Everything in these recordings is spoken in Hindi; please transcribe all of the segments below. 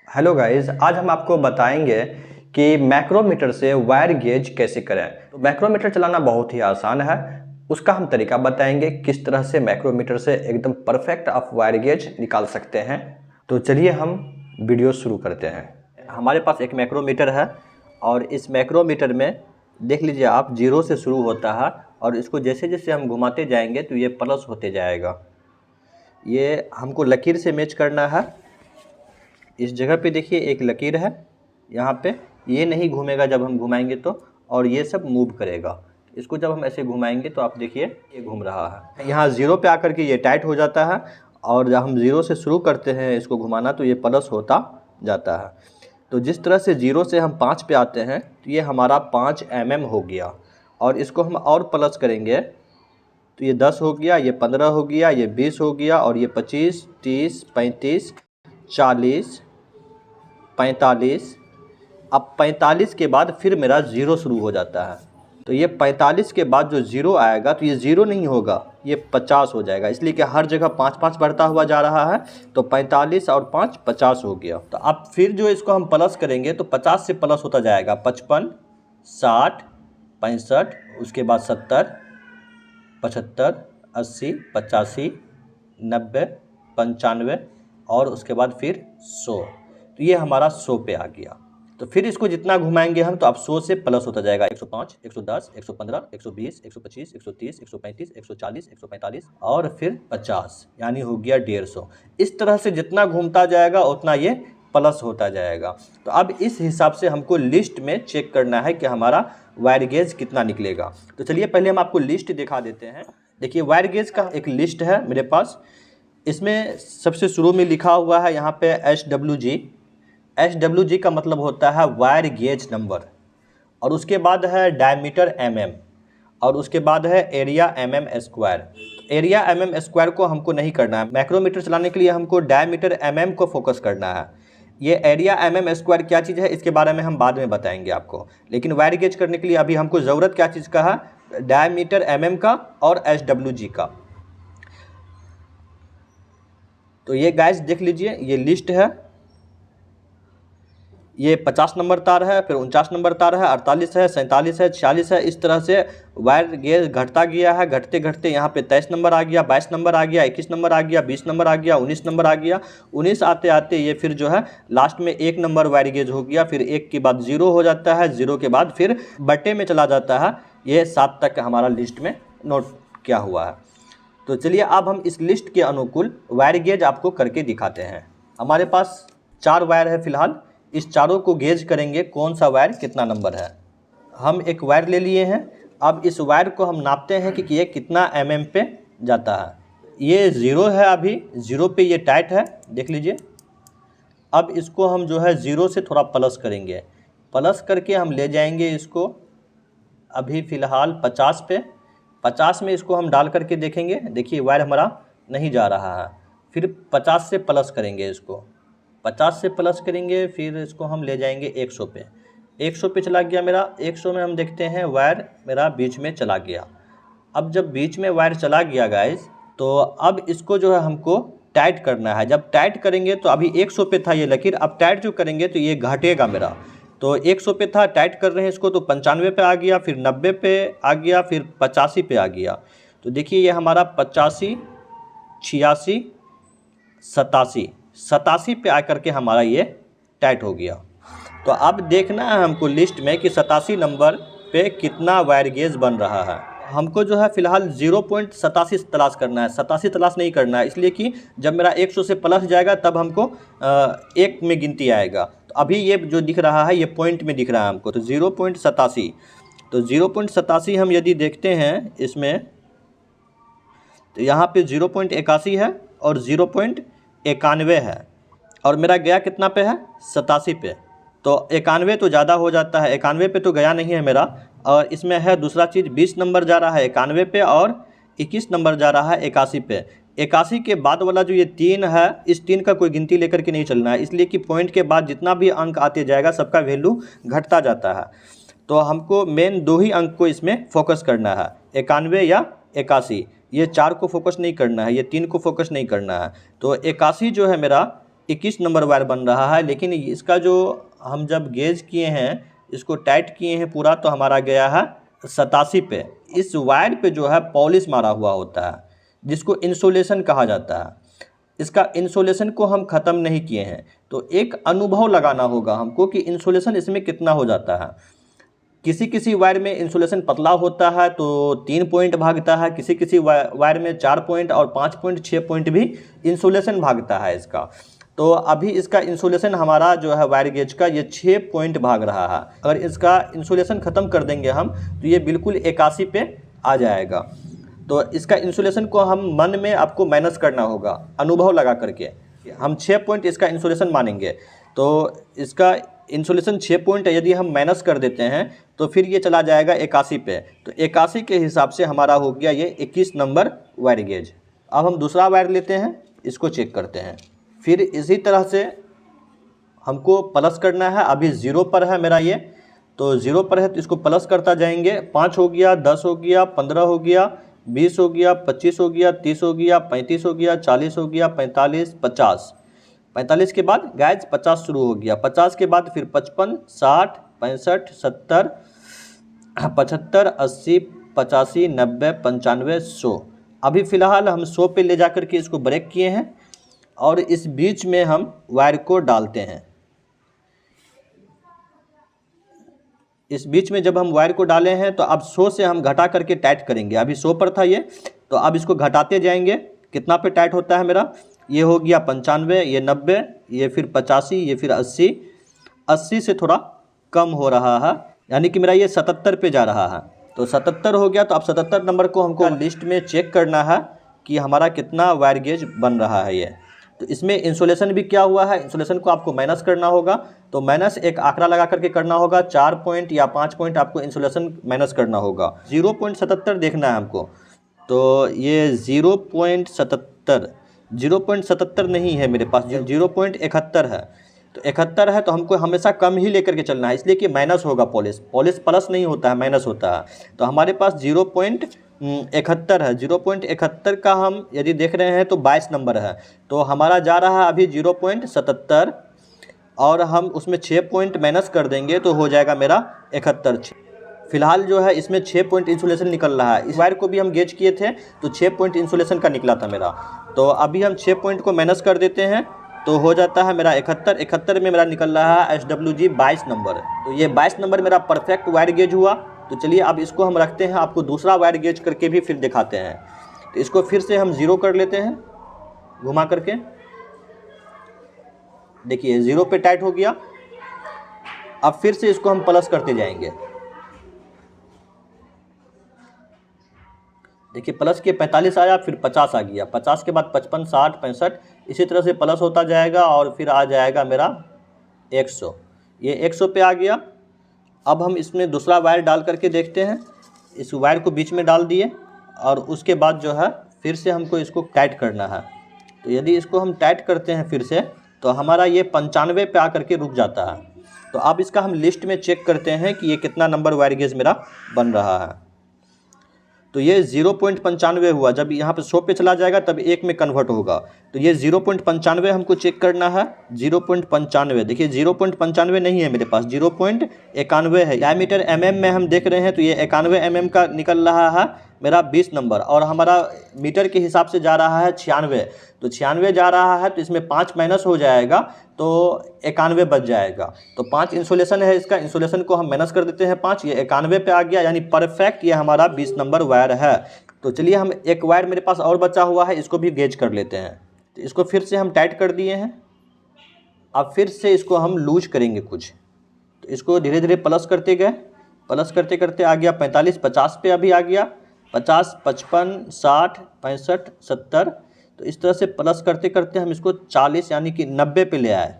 हेलो गाइस, आज हम आपको बताएंगे कि मैक्रोमीटर से वायर गेज कैसे करें। तो मैक्रोमीटर चलाना बहुत ही आसान है। उसका हम तरीका बताएंगे किस तरह से मैक्रोमीटर से एकदम परफेक्ट आप वायर गेज निकाल सकते हैं। तो चलिए हम वीडियो शुरू करते हैं। हमारे पास एक मैक्रोमीटर है और इस मैक्रोमीटर में देख लीजिए आप, जीरो से शुरू होता है और इसको जैसे जैसे हम घुमाते जाएंगे तो ये प्लस होते जाएगा। ये हमको लकीर से मैच करना है। इस जगह पे देखिए एक लकीर है, यहाँ पे ये नहीं घूमेगा जब हम घुमाएंगे तो, और ये सब मूव करेगा। इसको जब हम ऐसे घुमाएंगे तो आप देखिए ये घूम रहा है। यहाँ ज़ीरो पे आकर के ये टाइट हो जाता है और जब हम ज़ीरो से शुरू करते हैं इसको घुमाना तो ये प्लस होता जाता है। तो जिस तरह से ज़ीरो से हम 5 पे आते हैं तो ये हमारा 5 mm हो गया, और इसको हम और प्लस करेंगे तो ये 10 हो गया, ये 15 हो गया, ये 20 हो गया, और ये 25, 30, 35, 40, 45। अब 45 के बाद फिर मेरा ज़ीरो शुरू हो जाता है। तो ये 45 के बाद जो ज़ीरो आएगा तो ये ज़ीरो नहीं होगा, ये 50 हो जाएगा, इसलिए कि हर जगह 5-5 बढ़ता हुआ जा रहा है। तो 45 और 5 50 हो गया। तो अब फिर जो इसको हम प्लस करेंगे तो 50 से प्लस होता जाएगा 55, 60, 65, उसके बाद 70, 75, 80, 85, 90, 95 और उसके बाद फिर 100। तो ये हमारा 100 पे आ गया। तो फिर इसको जितना घुमाएंगे हम तो अब 100 से प्लस होता जाएगा 105, 110, 115, 120, 125, 130, 135, 140, 145 और फिर 50, यानी हो गया 150। इस तरह से जितना घूमता जाएगा उतना ये प्लस होता जाएगा। तो अब इस हिसाब से हमको लिस्ट में चेक करना है कि हमारा वायर गेज कितना निकलेगा। तो चलिए पहले हम आपको लिस्ट दिखा देते हैं। देखिए वायर गेज का एक लिस्ट है मेरे पास। इसमें सबसे शुरू में लिखा हुआ है यहाँ पे SWG। SWG का मतलब होता है वायर गेज नंबर, और उसके बाद है डायमीटर mm, और उसके बाद है एरिया mm²। एरिया mm² को हमको नहीं करना है। मैक्रोमीटर चलाने के लिए हमको डायमीटर mm को फोकस करना है। ये एरिया mm² क्या चीज़ है इसके बारे में हम बाद में बताएंगे आपको, लेकिन वायर गेज करने के लिए अभी हमको ज़रूरत क्या चीज़ का है, डायमीटर mm का और SWG का। तो ये गाइस देख लीजिए, ये लिस्ट है। ये 50 नंबर तार है, फिर 49 नंबर तार है, 48 है, 47 है, 46 है। इस तरह से वायर गेज घटता गया है। घटते घटते यहाँ पे 23 नंबर आ गया, 22 नंबर आ गया, 21 नंबर आ गया, 20 नंबर आ गया, 19 नंबर आ गया। 19 आते आते ये फिर जो है लास्ट में 1 नंबर वायर गेज हो गया। फिर 1 के बाद 0 हो जाता है, 0 के बाद फिर बट्टे में चला जाता है। ये 7 तक हमारा लिस्ट में नोट किया हुआ है। तो चलिए अब हम इस लिस्ट के अनुकूल वायर गेज आपको करके दिखाते हैं। हमारे पास 4 वायर है फिलहाल। इस चारों को गेज करेंगे कौन सा वायर कितना नंबर है। हम एक वायर ले लिए हैं। अब इस वायर को हम नापते हैं कि ये कितना mm पे जाता है। ये 0 है, अभी 0 पे ये टाइट है, देख लीजिए। अब इसको हम जो है 0 से थोड़ा प्लस करेंगे। प्लस करके हम ले जाएंगे इसको अभी फ़िलहाल 50 पे। 50 में इसको हम डाल करके देखेंगे। देखिए वायर हमारा नहीं जा रहा है। फिर 50 से प्लस करेंगे इसको, 50 से प्लस करेंगे, फिर इसको हम ले जाएंगे 100 पे। 100 पे चला गया मेरा। 100 में हम देखते हैं वायर मेरा बीच में चला गया। अब जब बीच में वायर चला गया गाइस, तो अब इसको जो है हमको टाइट करना है। जब टाइट करेंगे तो अभी 100 पे था ये लकीर, अब टाइट जो करेंगे तो ये घटेगा मेरा। तो 100 पे था, टाइट कर रहे हैं इसको तो 95 पे आ गया, फिर 90 पे आ गया, फिर 85 पे आ गया। तो देखिए ये हमारा 85, 86, 87 पे आकर के हमारा ये टाइट हो गया। तो अब देखना है हमको लिस्ट में कि 87 नंबर पे कितना वायर गेज बन रहा है। हमको जो है फ़िलहाल 0.87 तलाश करना है, 87 तलाश नहीं करना है, इसलिए कि जब मेरा 100 से प्लस जाएगा तब हमको 1 में गिनती आएगा। तो अभी ये जो दिख रहा है ये पॉइंट में दिख रहा है हमको, तो 0.87। तो 0.87 हम यदि देखते हैं इसमें, तो यहाँ पे 0.81 है और 0.91 है, और मेरा गया कितना पे है, 87 पे। तो 91 तो ज़्यादा हो जाता है, 91 पे तो गया नहीं है मेरा। और इसमें है दूसरा चीज़, 20 नंबर जा रहा है 91 पे और 21 नंबर जा रहा है 81 पे। 81 के बाद वाला जो ये 3 है, इस 3 का कोई गिनती लेकर के नहीं चलना है, इसलिए कि पॉइंट के बाद जितना भी अंक आते जाएगा सबका वैल्यू घटता जाता है। तो हमको मेन 2 ही अंक को इसमें फोकस करना है, 91 या 81। ये 4 को फोकस नहीं करना है, ये 3 को फोकस नहीं करना है। तो 81 जो है मेरा, 21 नंबर वायर बन रहा है, लेकिन इसका जो हम जब गेज किए हैं, इसको टाइट किए हैं पूरा, तो हमारा गया है 87 पे। इस वायर पे जो है पॉलिश मारा हुआ होता है, जिसको इंसुलेशन कहा जाता है। इसका इंसुलेशन को हम ख़त्म नहीं किए हैं, तो एक अनुभव लगाना होगा हमको कि इंसुलेशन इसमें कितना हो जाता है। किसी किसी वायर में इंसुलेशन पतला होता है तो 3 पॉइंट भागता है, किसी किसी वायर में 4 पॉइंट और 5 पॉइंट 6 पॉइंट भी इंसुलेशन भागता है इसका। तो अभी इसका इंसुलेशन हमारा जो है वायर गेज का ये 6 पॉइंट भाग रहा है। अगर इसका इंसुलेशन ख़त्म कर देंगे हम तो ये बिल्कुल 81 पे आ जाएगा। तो इसका इंसुलेशन को हम मन में आपको माइनस करना होगा, अनुभव लगा करके। हम 6 पॉइंट इसका इंसुलेशन मानेंगे, तो इसका इंसुलेशन 6 पॉइंट यदि हम माइनस कर देते हैं तो फिर ये चला जाएगा 81 पे। तो 81 के हिसाब से हमारा हो गया ये 21 नंबर वायर गेज। अब हम दूसरा वायर लेते हैं, इसको चेक करते हैं। फिर इसी तरह से हमको प्लस करना है। अभी 0 पर है मेरा ये, तो 0 पर है तो इसको प्लस करता जाएंगे। 5 हो गया, 10 हो गया, 15 हो गया, 20 हो गया, 25 हो गया, 30 हो गया, 35 हो गया, 40 हो गया, 45, 50। 45 के बाद गाइज 50 शुरू हो गया। 50 के बाद फिर 55, 60, 65, 70, 75, 80, 85, 90, 95, 100। अभी फ़िलहाल हम 100 पे ले जा कर के इसको ब्रेक किए हैं और इस बीच में हम वायर को डालते हैं। इस बीच में जब हम वायर को डाले हैं तो अब 100 से हम घटा करके टाइट करेंगे। अभी 100 पर था ये, तो अब इसको घटाते जाएंगे। कितना पे टाइट होता है मेरा, ये हो गया 95, ये 90, ये फिर 85, ये फिर 80। 80 से थोड़ा कम हो रहा है, यानी कि मेरा ये 77 पे जा रहा है। तो 77 हो गया। तो अब 77 नंबर को हमको लिस्ट में चेक करना है कि हमारा कितना वायर गेज बन रहा है ये। तो इसमें इंसुलेशन भी क्या हुआ है, इंसुलेशन को आपको माइनस करना होगा। तो माइनस एक आंकड़ा लगा करके करना होगा। 4 पॉइंट या 5 पॉइंट आपको इंसुलेशन माइनस करना होगा। 0.77 देखना है हमको। तो ये 0.77 नहीं है मेरे पास, 0.71 है। तो 71 है, तो हमको हमेशा कम ही लेकर के चलना है, इसलिए कि माइनस होगा। पॉलिश प्लस नहीं होता है, माइनस होता है। तो हमारे पास 0.71 है। 0.71 का हम यदि देख रहे हैं तो 22 नंबर है। तो हमारा जा रहा है अभी 0.77 और हम उसमें 6 पॉइंट माइनस कर देंगे तो हो जाएगा मेरा 71। फिलहाल जो है इसमें 6 पॉइंट इंसुलेशन निकल रहा है। इस वायर को भी हम गेज किए थे तो 6 पॉइंट इंसुलेशन का निकला था मेरा। तो अभी हम 6 पॉइंट को माइनस कर देते हैं तो हो जाता है मेरा 71। 71 में मेरा निकल रहा है SWG 22 नंबर। तो ये 22 नंबर मेरा परफेक्ट वायर गेज हुआ। तो चलिए अब इसको हम रखते हैं, आपको दूसरा वायर गेज करके भी फिर दिखाते हैं। तो इसको फिर से हम 0 कर लेते हैं घुमा करके। देखिए 0 पे टाइट हो गया। अब फिर से इसको हम प्लस करते जाएंगे। देखिए प्लस के 45 आया, फिर 50 आ गया। 50 के बाद 55, 60, 65, इसी तरह से प्लस होता जाएगा और फिर आ जाएगा मेरा 100। ये 100 पे आ गया। अब हम इसमें दूसरा वायर डाल करके देखते हैं। इस वायर को बीच में डाल दिए और उसके बाद जो है फिर से हमको इसको टाइट करना है। तो यदि इसको हम टाइट करते हैं फिर से तो हमारा ये 95 पे आकर के रुक जाता है। तो अब इसका हम लिस्ट में चेक करते हैं कि ये कितना नंबर वायर गेज मेरा बन रहा है। तो ये 0.95 हुआ। जब यहाँ पे 100 पे चला जाएगा तब 1 में कन्वर्ट होगा। तो ये 0.95 हमको चेक करना है। 0.95, देखिए 0.95 नहीं है मेरे पास, 0.91 है। डायमीटर mm में हम देख रहे हैं तो ये 91 mm का निकल रहा है मेरा 20 नंबर। और हमारा मीटर के हिसाब से जा रहा है 96। तो 96 जा रहा है तो इसमें 5 माइनस हो जाएगा तो 91 बच जाएगा। तो 5 इंसुलेशन है इसका, इंसुलेशन को हम माइनस कर देते हैं 5, ये 91 पे आ गया, यानी परफेक्ट ये हमारा 20 नंबर वायर है। तो चलिए हम एक वायर मेरे पास और बचा हुआ है, इसको भी गेज कर लेते हैं। तो इसको फिर से हम टाइट कर दिए हैं। अब फिर से इसको हम लूज करेंगे कुछ। तो इसको धीरे धीरे प्लस करते गए, प्लस करते करते आ गया 45, 50 पे अभी आ गया 50, 55, 60, 65, 70। तो इस तरह से प्लस करते करते हम इसको 40 यानी कि 90 पे ले आए।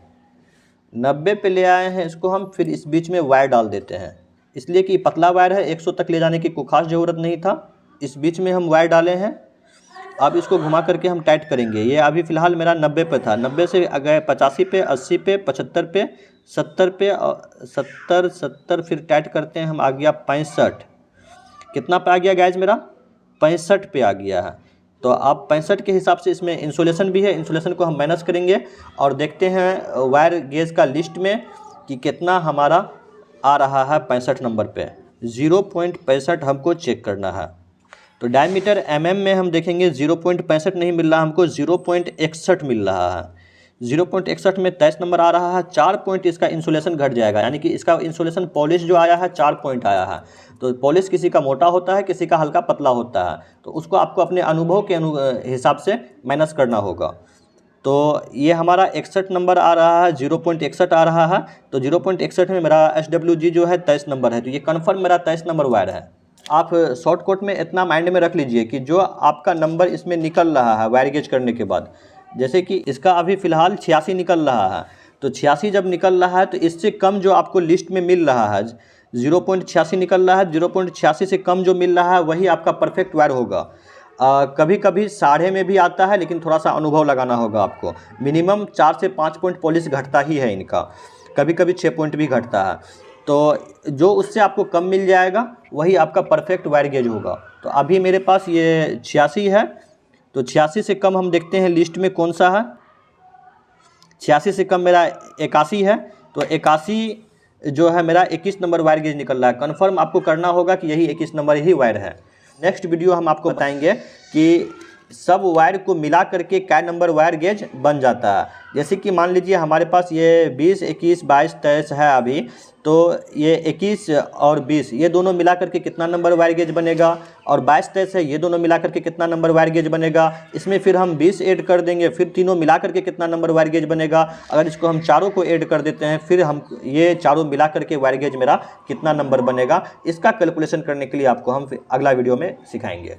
90 पे ले आए हैं इसको हम। फिर इस बीच में वायर डाल देते हैं, इसलिए कि पतला वायर है, 100 तक ले जाने की कोई खास ज़रूरत नहीं था। इस बीच में हम वायर डाले हैं। अब इसको घुमा करके हम टाइट करेंगे। ये अभी फ़िलहाल मेरा 90 पे था, 90 से गए 85 पे, 80 पे, 75 पे, 70 पे, 70 फिर टाइट करते हैं हम, आ गया 65। कितना पे आ गया गाइज मेरा, 65 पे आ गया है। तो अब 65 के हिसाब से इसमें इंसुलेशन भी है, इंसुलेशन को हम माइनस करेंगे और देखते हैं वायर गेज का लिस्ट में कि कितना हमारा आ रहा है 65 नंबर पे। 0.65 हमको चेक करना है। तो डायमीटर mm में हम देखेंगे 0.65 नहीं मिल रहा हमको, 0.61 मिल रहा है। 0.61 में 23 नंबर आ रहा है। 4 पॉइंट इसका इंसुलेशन घट जाएगा, यानी कि इसका इंसुलेशन पॉलिश जो आया है 4 पॉइंट आया है। तो पॉलिश किसी का मोटा होता है, किसी का हल्का पतला होता है, तो उसको आपको अपने अनुभव के हिसाब से माइनस करना होगा। तो ये हमारा 61 नंबर आ रहा है, 0.61 आ रहा है। तो 0.61 में मेरा SWG जो है 23 नंबर है, तो ये कन्फर्म मेरा 23 नंबर वायर है। आप शॉर्टकट में इतना माइंड में रख लीजिए कि जो आपका नंबर इसमें निकल रहा है वायर गेज करने के बाद, जैसे कि इसका अभी फ़िलहाल 86 निकल रहा है, तो 86 जब निकल रहा है तो इससे कम जो आपको लिस्ट में मिल रहा है 0.86 निकल रहा है, 0.86 से कम जो मिल रहा है वही आपका परफेक्ट वायर होगा। कभी कभी 1.5 में भी आता है, लेकिन थोड़ा सा अनुभव लगाना होगा आपको। मिनिमम 4 से 5 पॉइंट पॉलिश घटता ही है इनका, कभी कभी 6 पॉइंट भी घटता है। तो जो उससे आपको कम मिल जाएगा वही आपका परफेक्ट वायर गेज होगा। तो अभी मेरे पास ये 86 है, तो 86 से कम हम देखते हैं लिस्ट में कौन सा है। 86 से कम मेरा 81 है, तो 81 जो है मेरा 21 नंबर वायर गेज निकल रहा है। कन्फर्म आपको करना होगा कि यही 21 नंबर ही वायर है। नेक्स्ट वीडियो हम आपको बताएंगे कि सब वायर को मिला करके क्या नंबर वायर गेज बन जाता है। जैसे कि मान लीजिए हमारे पास ये 20, 21, 22, 23 है अभी, तो ये 21 और 20 ये दोनों मिला करके कितना नंबर वायर गेज बनेगा, और 22, 23 है ये दोनों मिला करके कितना नंबर वायर गेज बनेगा। इसमें फिर हम 20 ऐड कर देंगे, फिर तीनों मिला करके कितना नंबर वायर गेज बनेगा। अगर इसको हम चारों को ऐड कर देते हैं, फिर हम ये चारों मिला करके वायर गेज मेरा कितना नंबर बनेगा, इसका कैलकुलेशन करने के लिए आपको हम अगला वीडियो में सिखाएंगे।